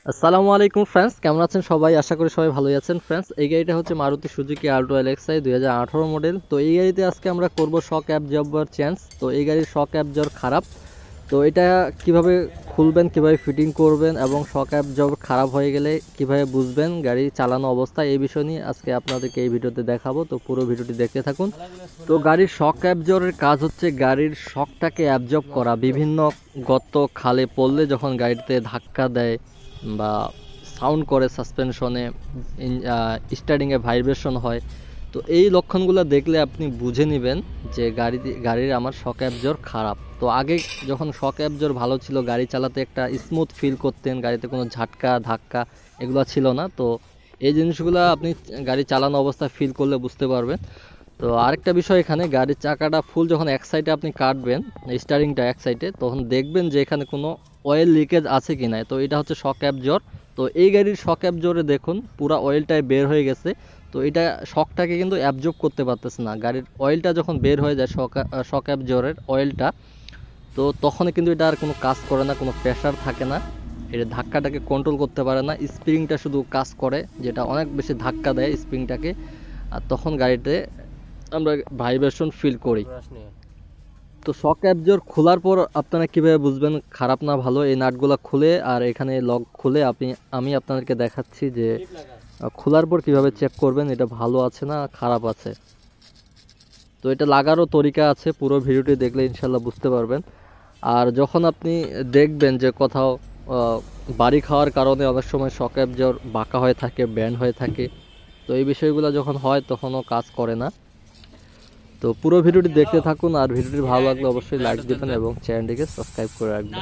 আসসালামু আলাইকুম ফ্রেন্ডস, কেমন আছেন সবাই? আশা করি সবাই ভালোই আছেন। ফ্রেন্ডস, এই গাড়িটা হচ্ছে Maruti Suzuki Alto LXi 2018 model. তো এই গাড়িতে আজকে আমরা করব শক অ্যাবজর্বার চেঞ্জ। তো এই গাড়ির শক অ্যাবজর্ব খারাপ, তো এটা কিভাবে খুলবেন, কিভাবে ফিটিং করবেন এবং শক অ্যাবজর্ব খারাপ হয়ে গেলে কিভাবে বুঝবেন গাড়ি চালানো অবস্থা, এই বিষয় নিয়ে আজকে আপনাদেরকে এই ভিডিওতে দেখাবো। তো পুরো ভিডিওটি দেখতে থাকুন। তো গাড়ির শক অ্যাবজর্বের কাজ হচ্ছে গাড়ির শকটাকে অ্যাবজর্ব করা। বিভিন্ন গর্ত খালে পড়লে যখন গাড়িতে ধাক্কা দেয় বা সাউন্ড করে, সাসপেনশনে স্টার্টিংয়ে ভাইব্রেশন হয়, তো এই লক্ষণগুলো দেখলে আপনি বুঝে নেবেন যে গাড়ির আমার শক অ্যাবজর্ব খারাপ। তো আগে যখন শক অ্যাবজর্ব ভালো ছিল, গাড়ি চালাতে একটা স্মুথ ফিল করতেন, গাড়িতে কোনো ঝাটকা ধাক্কা এগুলো ছিল না। তো এই জিনিসগুলো আপনি গাড়ি চালানো অবস্থায় ফিল করলে বুঝতে পারবেন। তো আরেকটা বিষয়, এখানে গাড়ির চাকাটা ফুল যখন এক সাইডে আপনি কাটবেন, স্টারিংটা এক সাইডে, তখন দেখবেন যে এখানে কোনো অয়েল লিকেজ আছে কি না। তো এটা হচ্ছে শক অ্যাবজর্ব। তো এই গাড়ির শক অ্যাবজর্বে দেখুন পুরো অয়েলটাই বের হয়ে গেছে। তো এটা শকটাকে কিন্তু অ্যাবজর্ব করতে পারতেছে না। গাড়ির অয়েলটা যখন বের হয়ে যায়, শক অ্যাবজর্বের অয়েলটা, তো তখন কিন্তু এটা আর কোনো কাজ করে না, কোনো প্রেশার থাকে না, এটা ধাক্কাটাকে কন্ট্রোল করতে পারে না। স্প্রিংটা শুধু কাজ করে, যেটা অনেক বেশি ধাক্কা দেয় স্প্রিংটাকে, আর তখন গাড়িতে আমরা ভাইব্রেশন ফিল করি। তো শক অ্যাবজর্ব খোলার পর আপনারা কিভাবে বুঝবেন খারাপ না ভালো? এই নাটগুলো খুলে আর এখানে লক খুলে আমি আপনাদেরকে দেখাচ্ছি যে খোলার পর কিভাবে চেক করবেন এটা ভালো আছে না খারাপ আছে। তো এটা লাগারও তরিকা আছে, পুরো ভিডিওটি দেখলে ইনশাল্লাহ বুঝতে পারবেন। আর যখন আপনি দেখবেন যে কোথাও বাড়ি খাওয়ার কারণে অনেক সময় শক অ্যাবজর্ব বাঁকা হয়ে থাকে, ব্যান্ড হয়ে থাকে, তো এই বিষয়গুলো যখন হয় তখনও কাজ করে না। তো পুরো ভিডিওটি দেখতে থাকুন, আর ভিডিওটি ভালো লাগলে অবশ্যই লাইক দিবেন এবং চ্যানেলটিকে সাবস্ক্রাইব করে রাখবেন।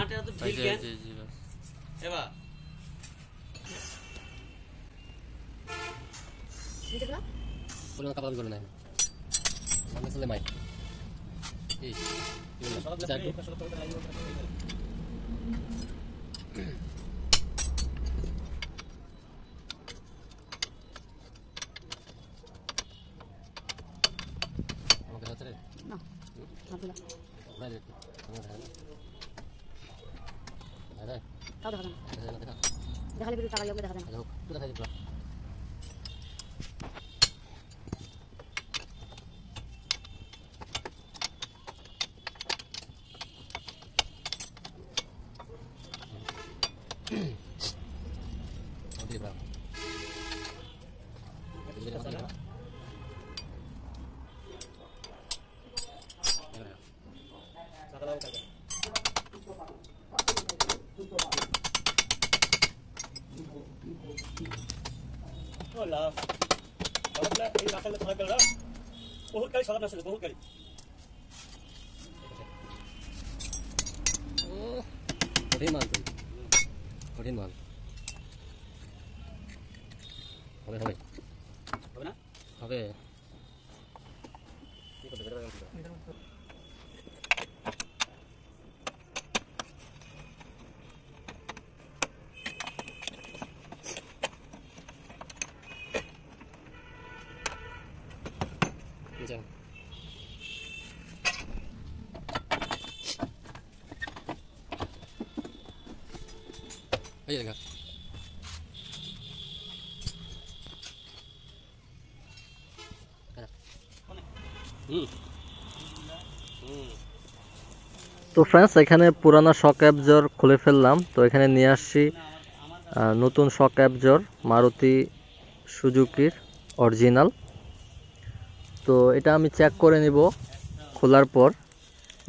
দেখালে ভিডিও টাকা দেখা যায় না। Hola. Hola, এই রাখালে থাকা গেল না। বহুত গাড়ি সাদা আসলে বহুত গাড়ি। কঠিন মাল, কঠিন মাল হবে হবে হবে না? হবে। কি করতে বের হবে? যা এই দেখা তো ফ্রেন্ডস, এখানে পুরানো শক অ্যাবজর্ব খুলে ফেললাম। তো এখানে নিয়ে আসছি নতুন শক অ্যাবজর্ব মারুতি সুজুকির অরিজিনাল। তো এটা আমি চেক করে নিব খোলার পর।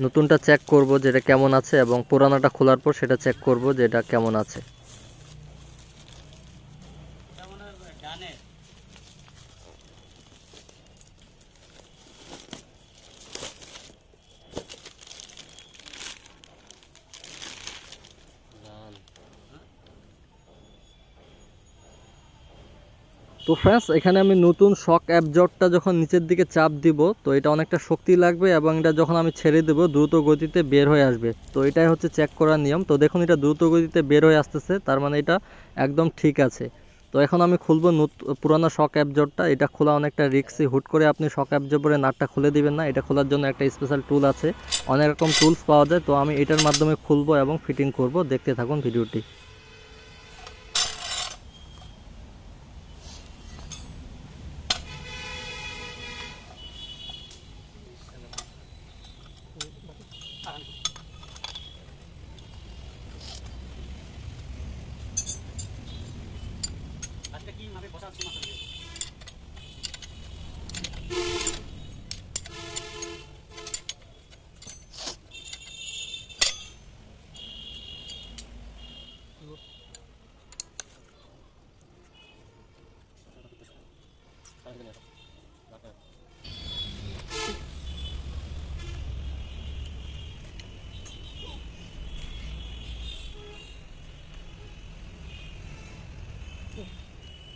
নতুনটা চেক করব যেটা কেমন আছে, এবং পুরানোটা খোলার পর সেটা চেক করব যে এটা কেমন আছে। তো ফ্রেন্ডস, এখানে আমি নতুন শক অ্যাবজর্বটা যখন নিচের দিকে চাপ দিব, তো এটা অনেকটা শক্তি লাগবে এবং এটা যখন আমি ছেড়ে দেব দ্রুত গতিতে বের হয়ে আসবে। তো এটাই হচ্ছে চেক করার নিয়ম। তো দেখুন এটা দ্রুত গতিতে বের হয়ে আসতেছে, তার মানে এটা একদম ঠিক আছে। তো এখন আমি খুলবো পুরানো শক অ্যাবজর্বটা। এটা খোলা অনেকটা রিস্কি, হুট করে আপনি শক অ্যাবজর্বের নাটটা খুলে দিবেন না। এটা খোলার জন্য একটা স্পেশাল টুল আছে, অনেক রকম টুলস পাওয়া যায়। তো আমি এটার মাধ্যমে খুলবো এবং ফিটিং করব, দেখতে থাকুন ভিডিওটি।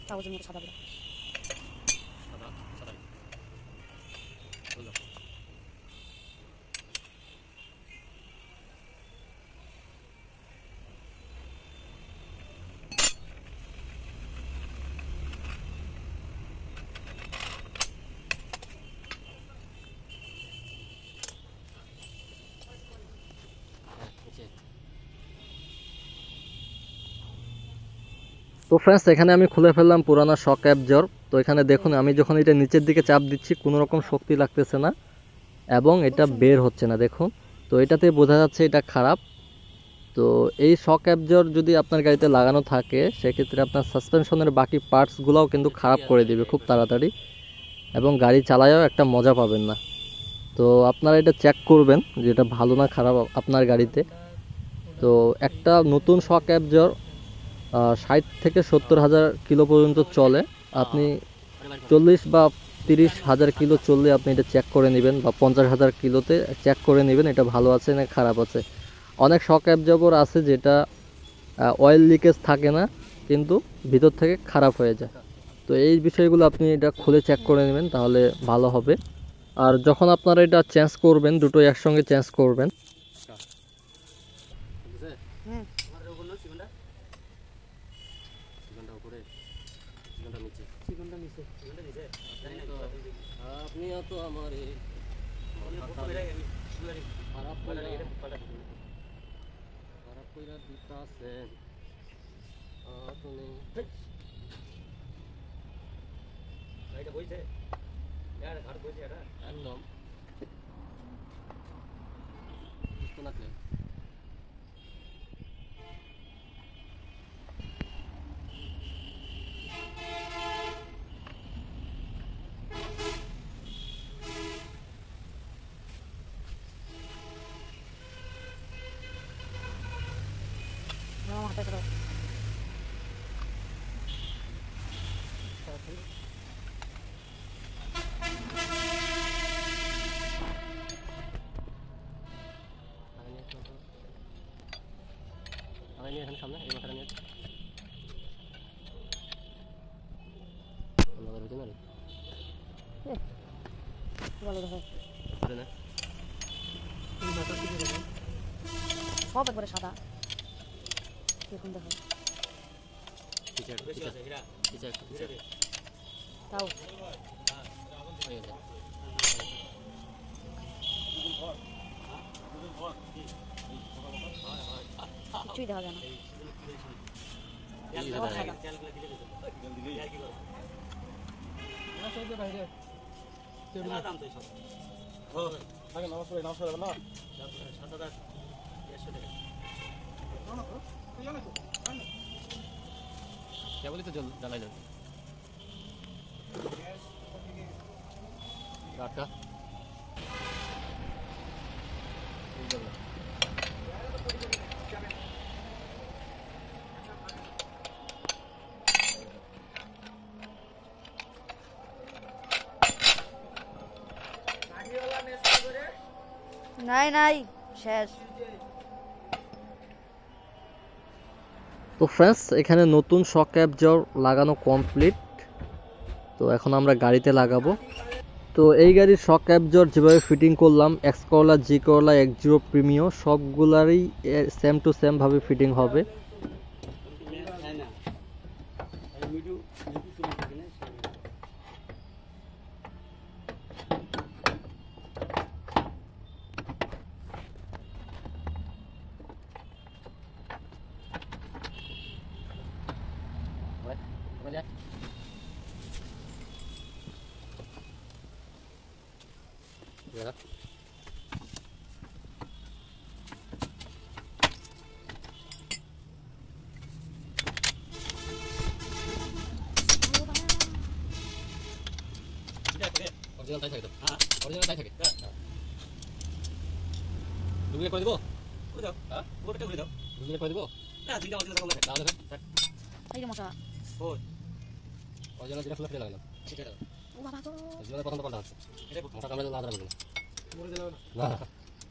কাগজের মতো সাদা গুলো তো ফ্রেন্ডস এখানে আমি খুলে ফেললাম পুরানা শক অ্যাবজর্ব। তো এখানে দেখুন আমি যখন এটা নিচের দিকে চাপ দিচ্ছি কোনো রকম শক্তি লাগতেছে না এবং এটা বের হচ্ছে না, দেখুন। তো এটাতে বোঝা যাচ্ছে এটা খারাপ। তো এই শক অ্যাবজর্ব যদি আপনার গাড়িতে লাগানো থাকে সেক্ষেত্রে আপনার সাসপেনশনের বাকি পার্টসগুলোও কিন্তু খারাপ করে দিবে খুব তাড়াতাড়ি এবং গাড়ি চালায়ও একটা মজা পাবেন না। তো আপনারা এটা চেক করবেন যে এটা ভালো না খারাপ আপনার গাড়িতে। তো একটা নতুন শক অ্যাবজর্ব 60 থেকে 70 হাজার কিলো পর্যন্ত চলে। আপনি 40 বা 30 হাজার কিলো চললে আপনি এটা চেক করে নেবেন, বা 50 হাজার কিলোতে চেক করে নেবেন এটা ভালো আছে না খারাপ আছে। অনেক শক অ্যাবজর্বার আছে যেটা অয়েল লিকেজ থাকে না কিন্তু ভিতর থেকে খারাপ হয়ে যায়। তো এই বিষয়গুলো আপনি এটা খুলে চেক করে নেবেন তাহলে ভালো হবে। আর যখন আপনারা এটা চেঞ্জ করবেন দুটো একসঙ্গে চেঞ্জ করবেন। আপনিও তো আমার খারাপ কইরা দিতে আছেন আপনি। এটা বইছে यार ঘাট বইছে এটা একদম বুঝতে না চাই। আমার হাতে ধরো এখানে সামনে এই মাথাটা নিয়ে ভালো দেখো না সব একবারে সাদা দেখুন দেখো তাও কিছুই দেখা যায় না কেবলই তো জ্বালাই যাবে রাতটা নাই নাই শেষ। তো ফ্রেন্ডস এখানে নতুন শক অ্যাবজর্ব লাগানো কমপ্লিট। তো এখন আমরা গাড়িতে লাগাবো। তো এই গাড়ির শক অ্যাবজর্ব যেভাবে ফিটিং করলাম X Corolla G Corolla X0 Premio সবগুলারই সেম টু সেম ভাবে ফিটিং হবে। অরিজিনাল তাই থাকে তো হ্যাঁ অরিজিনাল তাই থাকে হ্যাঁ ডুপ্লিকেট করে দেবো ঘুরে দাও হ্যাঁ ওটা ঘুরে দাও ডুপ্লিকেট করে দেবো না দুইটা অরিজিনাল থাকলে দাও দেখেন এই যে মশা ওই অরিজিনাল যেটা ফুলে ফেলে লাগলাম সেটা দাও ও বাবা গো জীবনে প্রথম কোনটা হচ্ছে এটা মোটা কামড়ে না ধরা বলবো মরে দিলাম না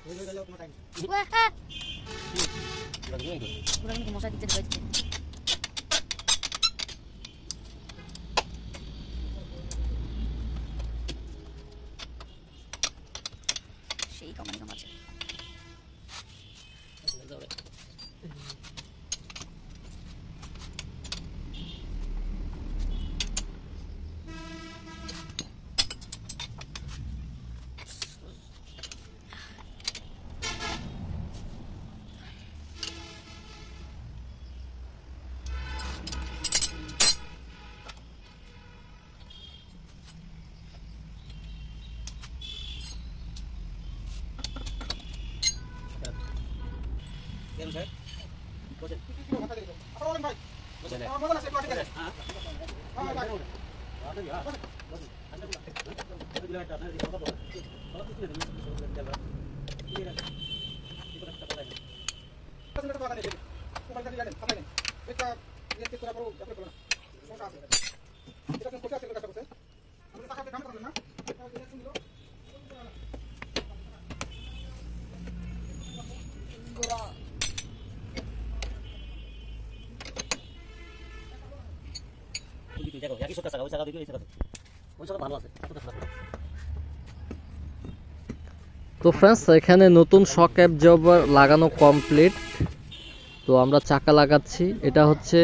ওই ওই যাও তোমার টাইম ওয়া হ্যাঁ এটা দিবেন তো পুরো কিন্তু মশা দিতে দিতে সেই কামানি কামাচ্ছে কেন স্যার বসে ভাই দেখো একই সকাল ওই জায়গা দিকে এই জায়গা ওই জায়গা ভালো আছে তো ফ্রেন্ডস এখানে নতুন শক অ্যাবজর্বার লাগানো কমপ্লিট তো আমরা চাকা লাগাচ্ছি এটা হচ্ছে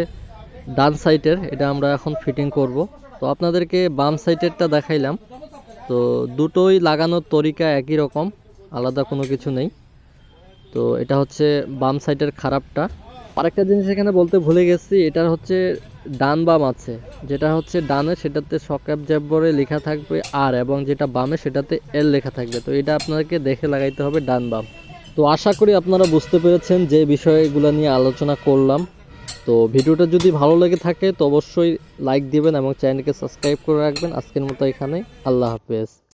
ডান সাইডের এটা আমরা এখন ফিটিং করব তো আপনাদেরকে বাম সাইডেরটা দেখাইলাম তো দুটোই লাগানোর তরিকা একই রকম আলাদা কোনো কিছু নেই তো এটা হচ্ছে বাম সাইডের খারাপটা আরেকটা জিনিস এখানে বলতে ভুলে গেছি এটা হচ্ছে ডান বাম আছে যেটা হচ্ছে ডানে সেটাতে শক অ্যাবজর্বারে লেখা থাকবে আর এবং যেটা বামে সেটাতে এল লেখা থাকবে তো এটা আপনাদেরকে দেখে লাগাইতে হবে ডান বাম তো আশা করি আপনারা বুঝতে পেরেছেন যে বিষয়গুলো নিয়ে আলোচনা করলাম তো ভিডিওটা যদি ভালো লেগে থাকে তো অবশ্যই লাইক দিবেন এবং চ্যানেলকে সাবস্ক্রাইব করে রাখবেন আজকের মতো এখানে আল্লাহ হাফেজ